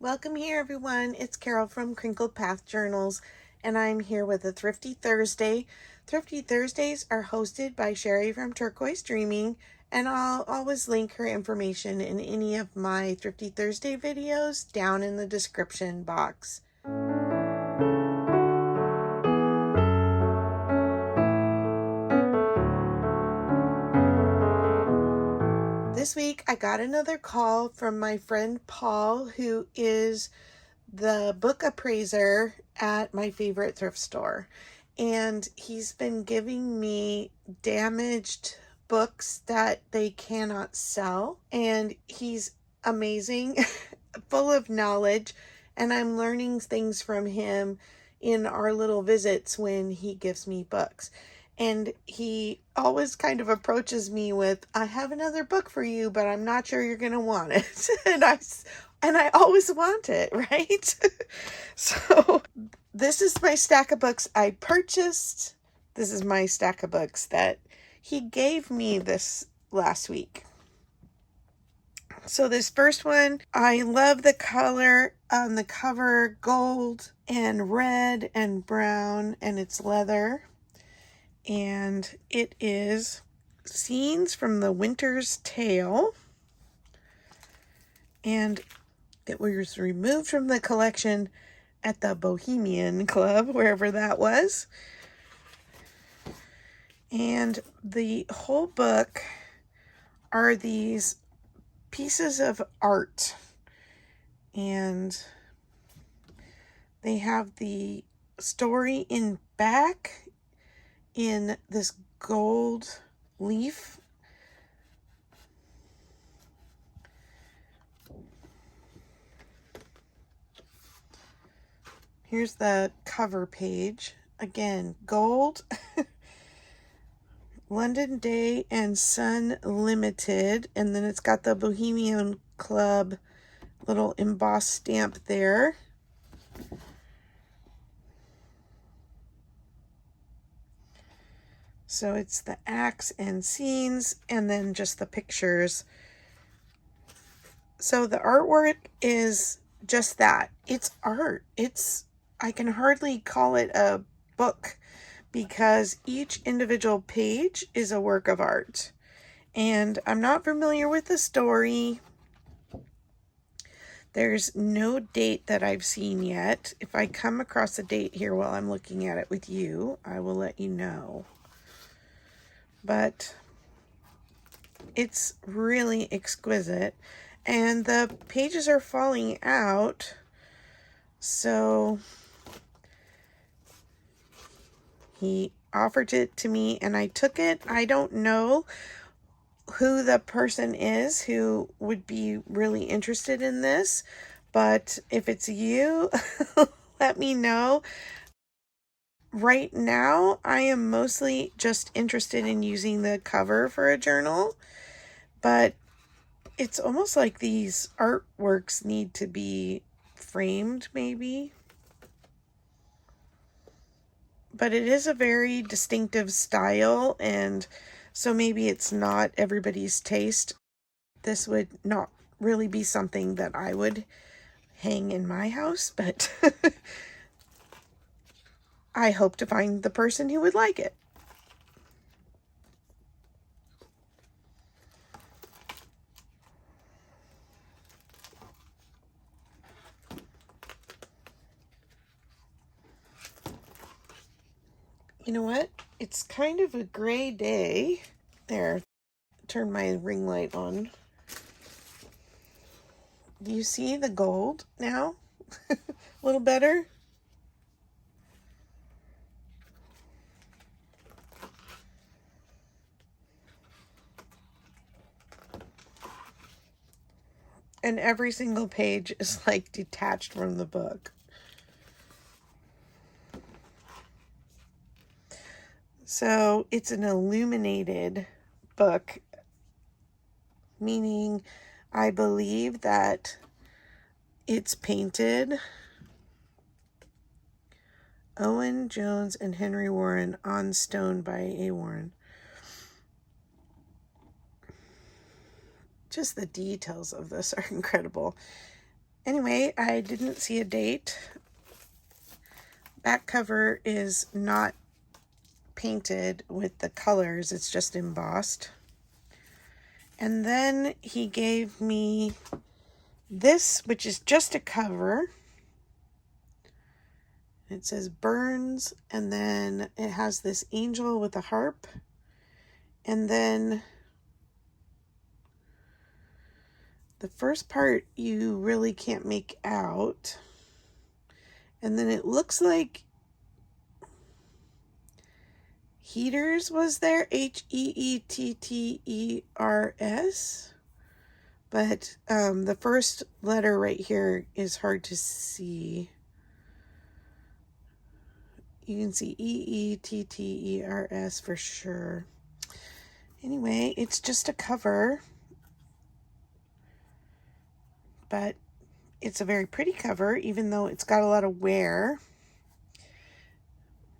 Welcome here, everyone. It's Carol from Crinkled Path Journals, and I'm here with a Thrifty Thursday. Thrifty Thursdays are hosted by Sherry from Turquoise Dreaming, and I'll always link her information in any of my Thrifty Thursday videos down in the description box. This week, I got another call from my friend Paul, who is the book appraiser at my favorite thrift store. And he's been giving me damaged books that they cannot sell. And he's amazing, full of knowledge. And I'm learning things from him in our little visits when he gives me books. And he always kind of approaches me with, I have another book for you, but I'm not sure you're going to want it. And I always want it, right? So this is my stack of books I purchased. This is my stack of books that he gave me this last week. So this first one, I love the color on the cover, gold and red and brown, and it's leather. And it is Scenes from the Winter's Tale. And it was removed from the collection at the Bohemian Club, wherever that was. And the whole book are these pieces of art. And they have the story in back in this gold leaf. Here's the cover page. Again, gold. London Day and Sun Limited. And then it's got the Bohemian Club little embossed stamp there. So it's the acts and scenes, and then just the pictures. So the artwork is just that. It's art. I can hardly call it a book because each individual page is a work of art. And I'm not familiar with the story. There's no date that I've seen yet. If I come across a date here while I'm looking at it with you, I will let you know. But it's really exquisite. And the pages are falling out. So he offered it to me and I took it. I don't know who the person is who would be really interested in this, but if it's you, let me know. Right now, I am mostly just interested in using the cover for a journal, but it's almost like these artworks need to be framed, maybe. But it is a very distinctive style, and so maybe it's not everybody's taste. This would not really be something that I would hang in my house, but I hope to find the person who would like it. You know what? It's kind of a gray day. There, turn my ring light on. Do you see the gold now? A little better? And every single page is like detached from the book. So it's an illuminated book, meaning I believe that it's painted Owen Jones and Henry Warren on stone by A. Warren. Just the details of this are incredible. Anyway, I didn't see a date. Back cover is not painted with the colors, it's just embossed. And then he gave me this, which is just a cover. It says Burns, and then it has this angel with a harp. And then the first part you really can't make out. And then it looks like Heaters was there, Heetters. But the first letter right here is hard to see. You can see Eetters for sure. Anyway, it's just a cover, but it's a very pretty cover, even though it's got a lot of wear.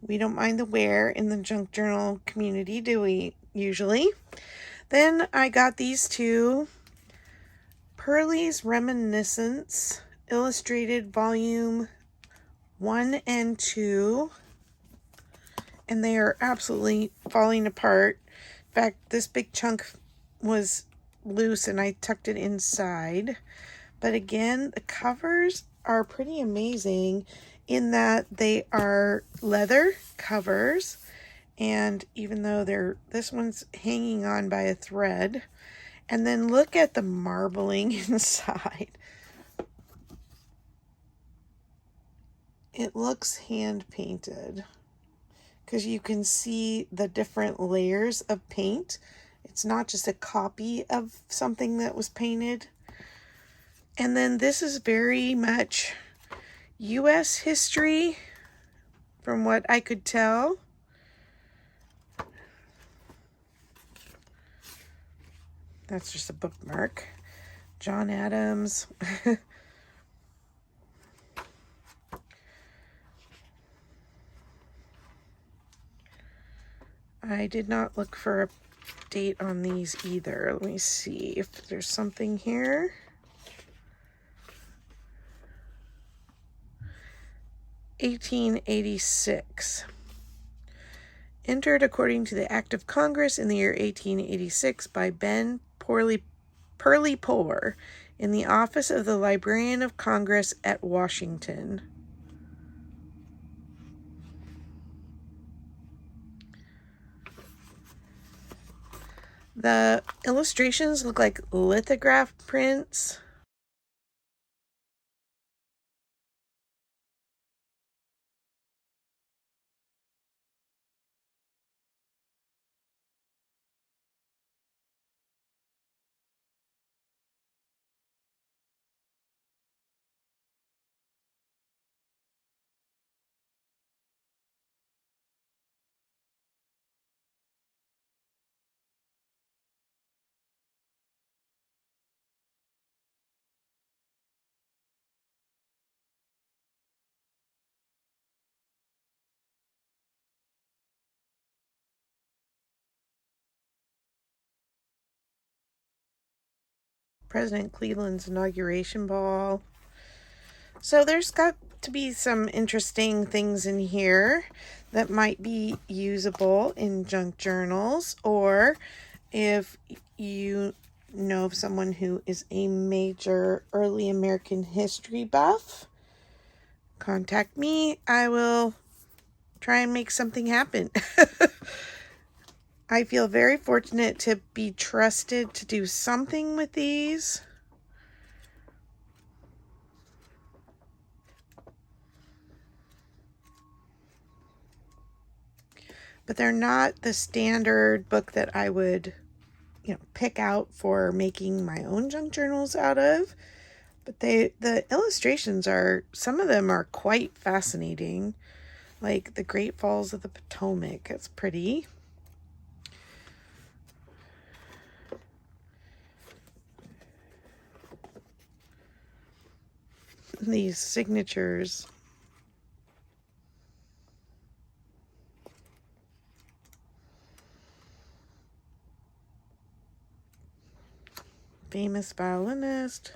We don't mind the wear in the junk journal community, do we, usually? Then I got these two, Pearlie's Reminiscence, Illustrated Volume 1 and 2. And they are absolutely falling apart. In fact, this big chunk was loose and I tucked it inside. But again, the covers are pretty amazing in that they are leather covers. And even though this one's hanging on by a thread. And then look at the marbling inside. It looks hand painted, because you can see the different layers of paint. It's not just a copy of something that was painted. And then this is very much U.S. history, from what I could tell. That's just a bookmark. John Adams. I did not look for a date on these either. Let me see if there's something here. (1886). Entered according to the Act of Congress in the year 1886 by Ben Purley Poor in the office of the Librarian of Congress at Washington. The illustrations look like lithograph prints. President Cleveland's inauguration ball. So there's got to be some interesting things in here that might be usable in junk journals, or if you know of someone who is a major early American history buff, contact me. I will try and make something happen. I feel very fortunate to be trusted to do something with these. But they're not the standard book that I would, pick out for making my own junk journals out of. But the illustrations some of them are quite fascinating. Like the Great Falls of the Potomac. It's pretty. These signatures. Famous violinist.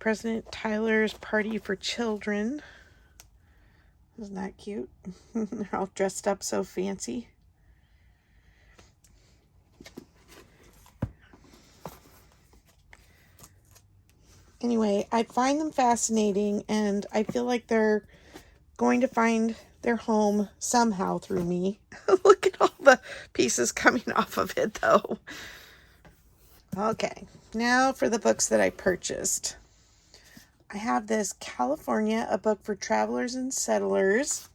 President Tyler's Party for Children. Isn't that cute? They're all dressed up so fancy. Anyway, I find them fascinating, and I feel like they're going to find their home somehow through me. Look at all the pieces coming off of it, though. Okay, now for the books that I purchased. I have this California, a book for travelers and settlers.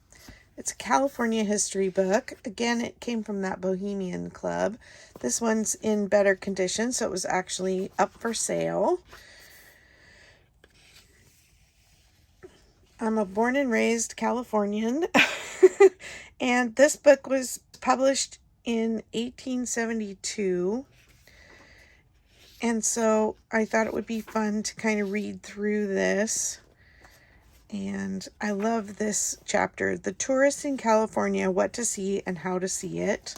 It's a California history book. Again, it came from that Bohemian Club. This one's in better condition, so it was actually up for sale. I'm a born and raised Californian, and this book was published in 1872, and so I thought it would be fun to kind of read through this, and I love this chapter, The Tourist in California, What to See and How to See It.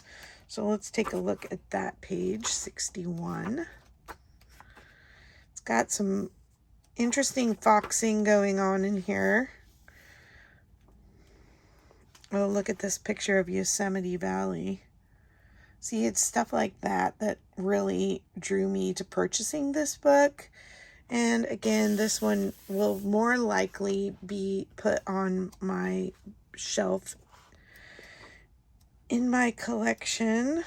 So let's take a look at that page, 61. It's got some interesting foxing going on in here. Oh, look at this picture of Yosemite Valley. See, it's stuff like that that really drew me to purchasing this book. And again, this one will more likely be put on my shelf in my collection.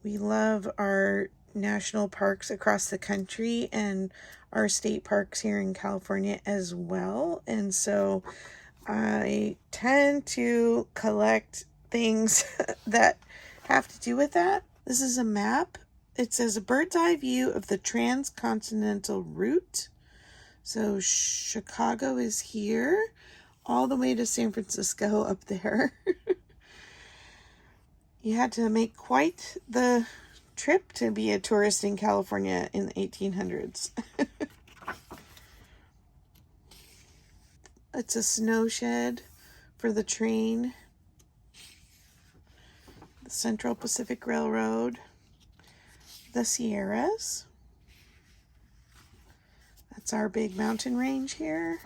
We love our national parks across the country and our state parks here in California as well. And so I tend to collect things that have to do with that. This is a map. It says a bird's eye view of the transcontinental route. So Chicago is here, all the way to San Francisco up there. You had to make quite the trip to be a tourist in California in the 1800s. It's a snow shed for the train. The Central Pacific Railroad. The Sierras. That's our big mountain range here.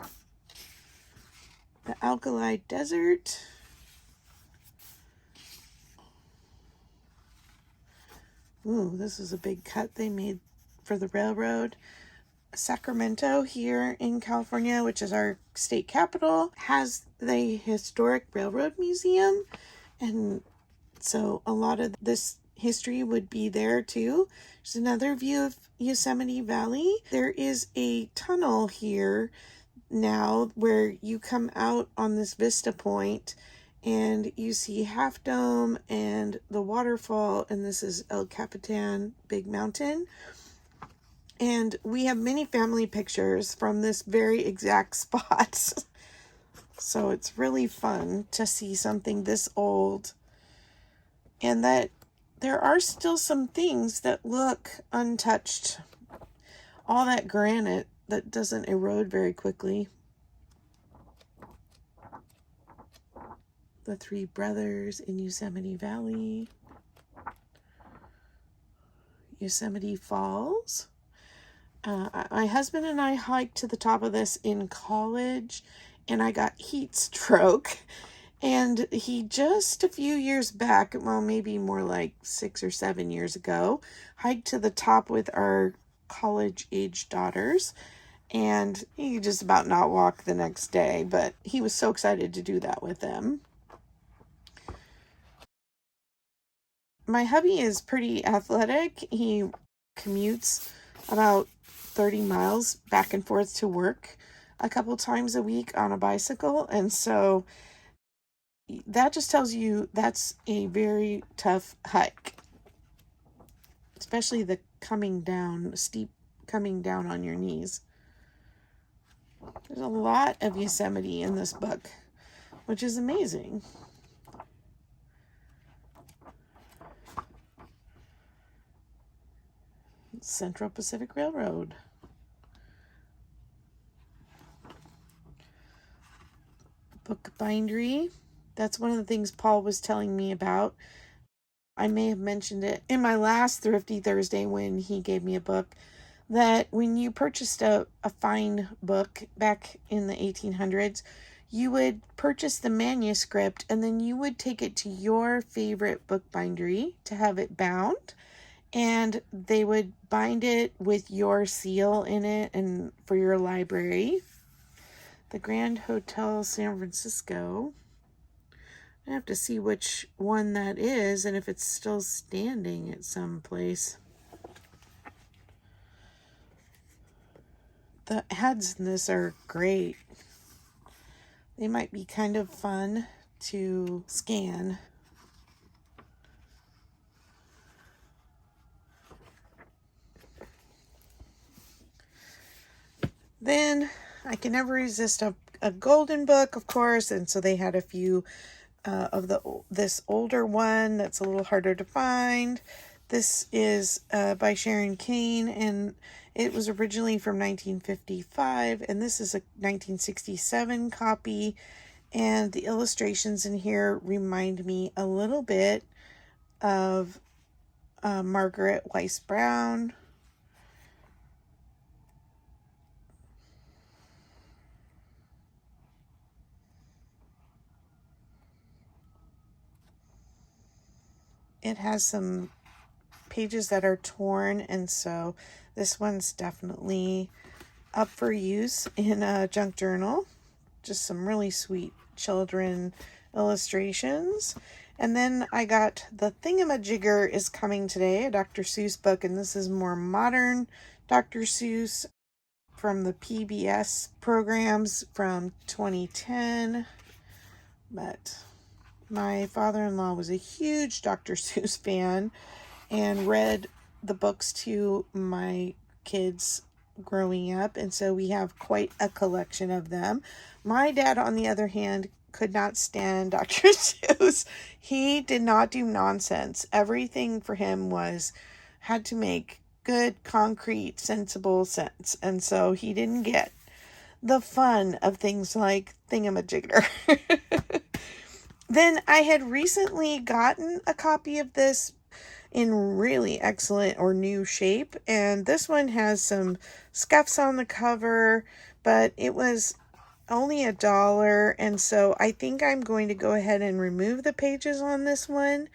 The Alkali Desert. Ooh, this is a big cut they made for the railroad. Sacramento here in California, which is our state capital, has the Historic Railroad Museum. And so a lot of this history would be there too. There's another view of Yosemite Valley. There is a tunnel here now where you come out on this vista point and you see Half Dome and the waterfall, and this is El Capitan, Big Mountain. And we have many family pictures from this very exact spot. So it's really fun to see something this old, and that there are still some things that look untouched. All that granite that doesn't erode very quickly. The Three Brothers in Yosemite Valley. Yosemite Falls. My husband and I hiked to the top of this in college, and I got heat stroke. And he just a few years back, well, maybe more like 6 or 7 years ago, hiked to the top with our college-age daughters. And he could just about not walk the next day, but he was so excited to do that with them. My hubby is pretty athletic. He commutes about 30 miles back and forth to work a couple times a week on a bicycle. And so that just tells you that's a very tough hike, especially the steep coming down on your knees. There's a lot of Yosemite in this book, which is amazing. Central Pacific Railroad. Book bindery. That's one of the things Paul was telling me about. I may have mentioned it in my last Thrifty Thursday when he gave me a book. that when you purchased a fine book back in the 1800s, you would purchase the manuscript and then you would take it to your favorite bookbindery to have it bound, and they would bind it with your seal in it and for your library. The Grand Hotel San Francisco. I have to see which one that is and if it's still standing at some place. The ads in this are great. They might be kind of fun to scan. Then I can never resist a golden book, of course, and so they had a few of this older one that's a little harder to find. This is by Sharon Kane, and it was originally from 1955, and this is a 1967 copy, and the illustrations in here remind me a little bit of Margaret Weiss Brown. It has some pages that are torn, and so this one's definitely up for use in a junk journal. Just some really sweet children illustrations. And then I got The Thingamajigger Is Coming Today, a Dr. Seuss book, and this is more modern Dr. Seuss from the PBS programs from 2010. But my father-in-law was a huge Dr. Seuss fan and read the books to my kids growing up, and so we have quite a collection of them. My dad, on the other hand, could not stand Dr. Seuss. He did not do nonsense. Everything for him had to make good, concrete, sensible sense, and so he didn't get the fun of things like Thingamajigger. Then I had recently gotten a copy of this in really excellent or new shape, and this one has some scuffs on the cover, but it was only $1, and so I think I'm going to go ahead and remove the pages on this one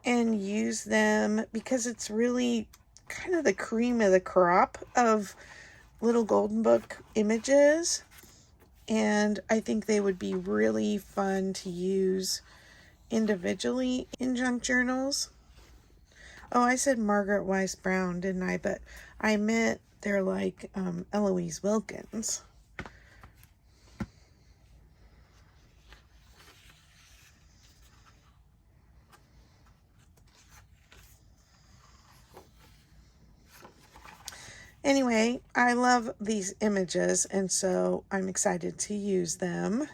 and use them because it's really kind of the cream of the crop of little golden book images, and I think they would be really fun to use individually in junk journals. Oh, I said Margaret Weiss Brown, didn't I? But I meant they're like Eloise Wilkins. Anyway, I love these images, and so I'm excited to use them.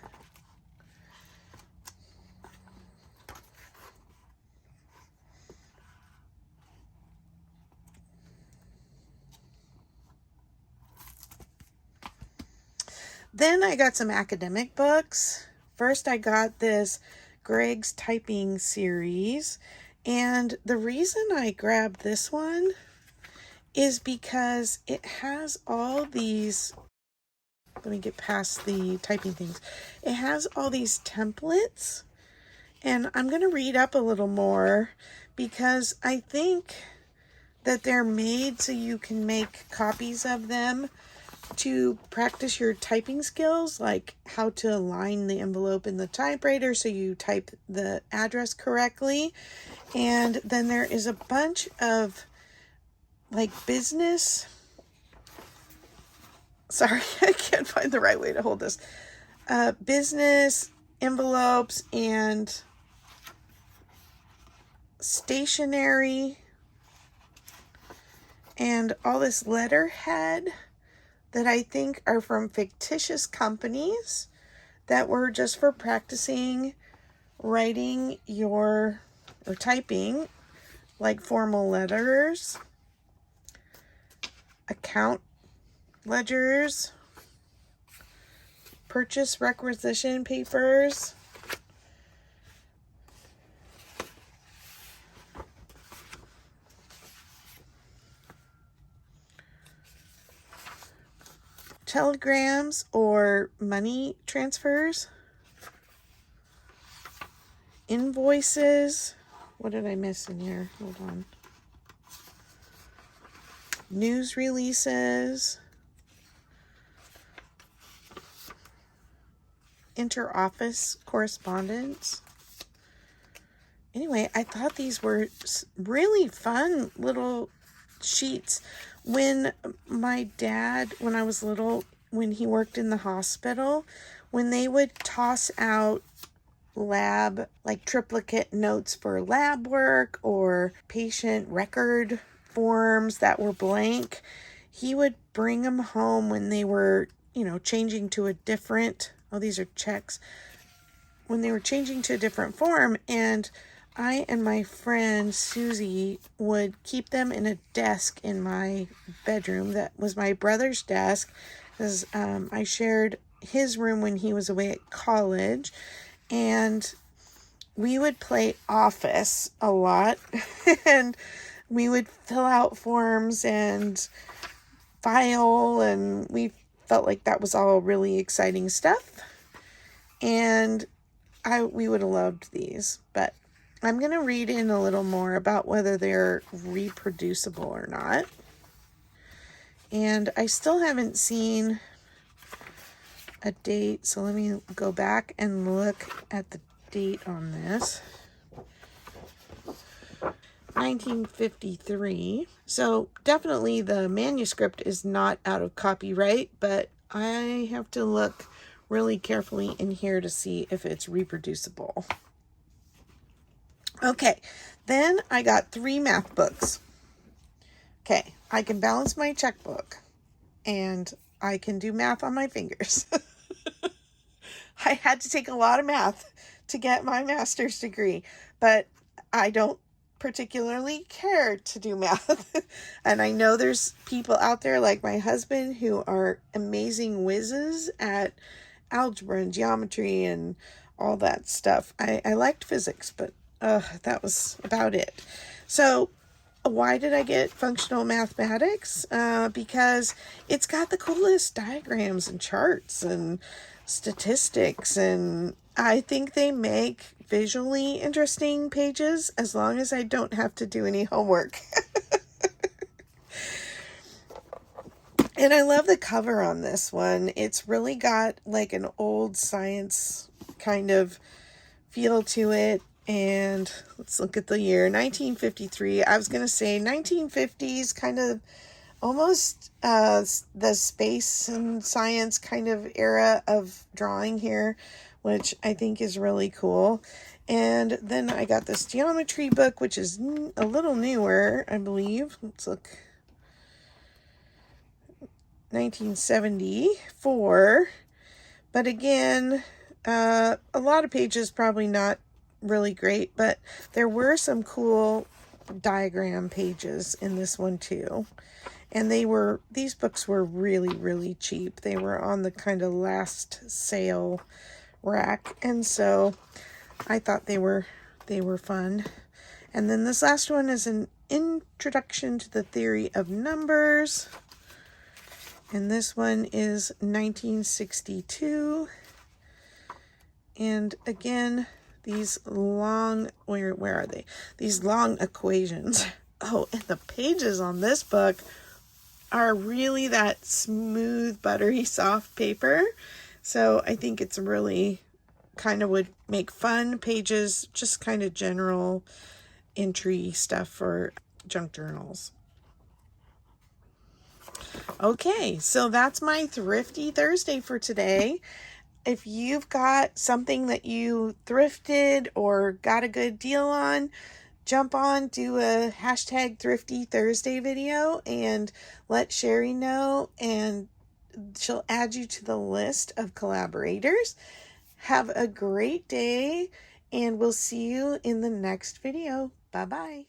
Then I got some academic books. First, I got this Greg's Typing series, and the reason I grabbed this one is because it has all these, let me get past the typing things. It has all these templates, and I'm going to read up a little more because I think that they're made so you can make copies of them to practice your typing skills, like how to align the envelope in the typewriter so you type the address correctly. And then there is a bunch of like business, sorry, I can't find the right way to hold this, business envelopes and stationery and all this letterhead that I think are from fictitious companies that were just for practicing writing or typing like formal letters, account ledgers, purchase requisition papers, telegrams or money transfers, invoices. What did I miss in here? Hold on. News releases, inter-office correspondence. Anyway, I thought these were really fun little sheets. When my dad, when I was little, when he worked in the hospital, when they would toss out lab, like triplicate notes for lab work or patient record forms that were blank, he would bring them home when they were, changing to a different, these are checks, when they were changing to a different form, and I and my friend Susie would keep them in a desk in my bedroom. That was my brother's desk, because I shared his room when he was away at college, and we would play office a lot, and we would fill out forms and file, and we felt like that was all really exciting stuff, and we would have loved these. But I'm going to read in a little more about whether they're reproducible or not. And I still haven't seen a date, so let me go back and look at the date on this. 1953. So definitely the manuscript is not out of copyright, but I have to look really carefully in here to see if it's reproducible. Okay, then I got 3 math books. Okay, I can balance my checkbook, and I can do math on my fingers. I had to take a lot of math to get my master's degree, but I don't particularly care to do math. And I know there's people out there like my husband who are amazing whizzes at algebra and geometry and all that stuff. I liked physics, but that was about it. So why did I get functional mathematics? Because it's got the coolest diagrams and charts and statistics, and I think they make visually interesting pages as long as I don't have to do any homework. And I love the cover on this one. It's really got like an old science kind of feel to it. And let's look at the year, 1953. I was going to say 1950s, kind of almost the space and science kind of era of drawing here, which I think is really cool. And then I got this geometry book, which is a little newer, I believe. Let's look. 1974. But again, a lot of pages, probably not really great, but there were some cool diagram pages in this one too. And these books were really, really cheap. They were on the kind of last sale rack, and so I thought they were fun. And then this last one is an introduction to the theory of numbers, and this one is 1962. And again, these long, where are they? These long equations. Oh, and the pages on this book are really that smooth, buttery, soft paper. So I think it's really kind of would make fun pages, just kind of general entry stuff for junk journals. Okay, so that's my Thrifty Thursday for today. If you've got something that you thrifted or got a good deal on, jump on, do a hashtag Thrifty Thursday video and let Sherry know, and she'll add you to the list of collaborators. Have a great day, and we'll see you in the next video. Bye-bye.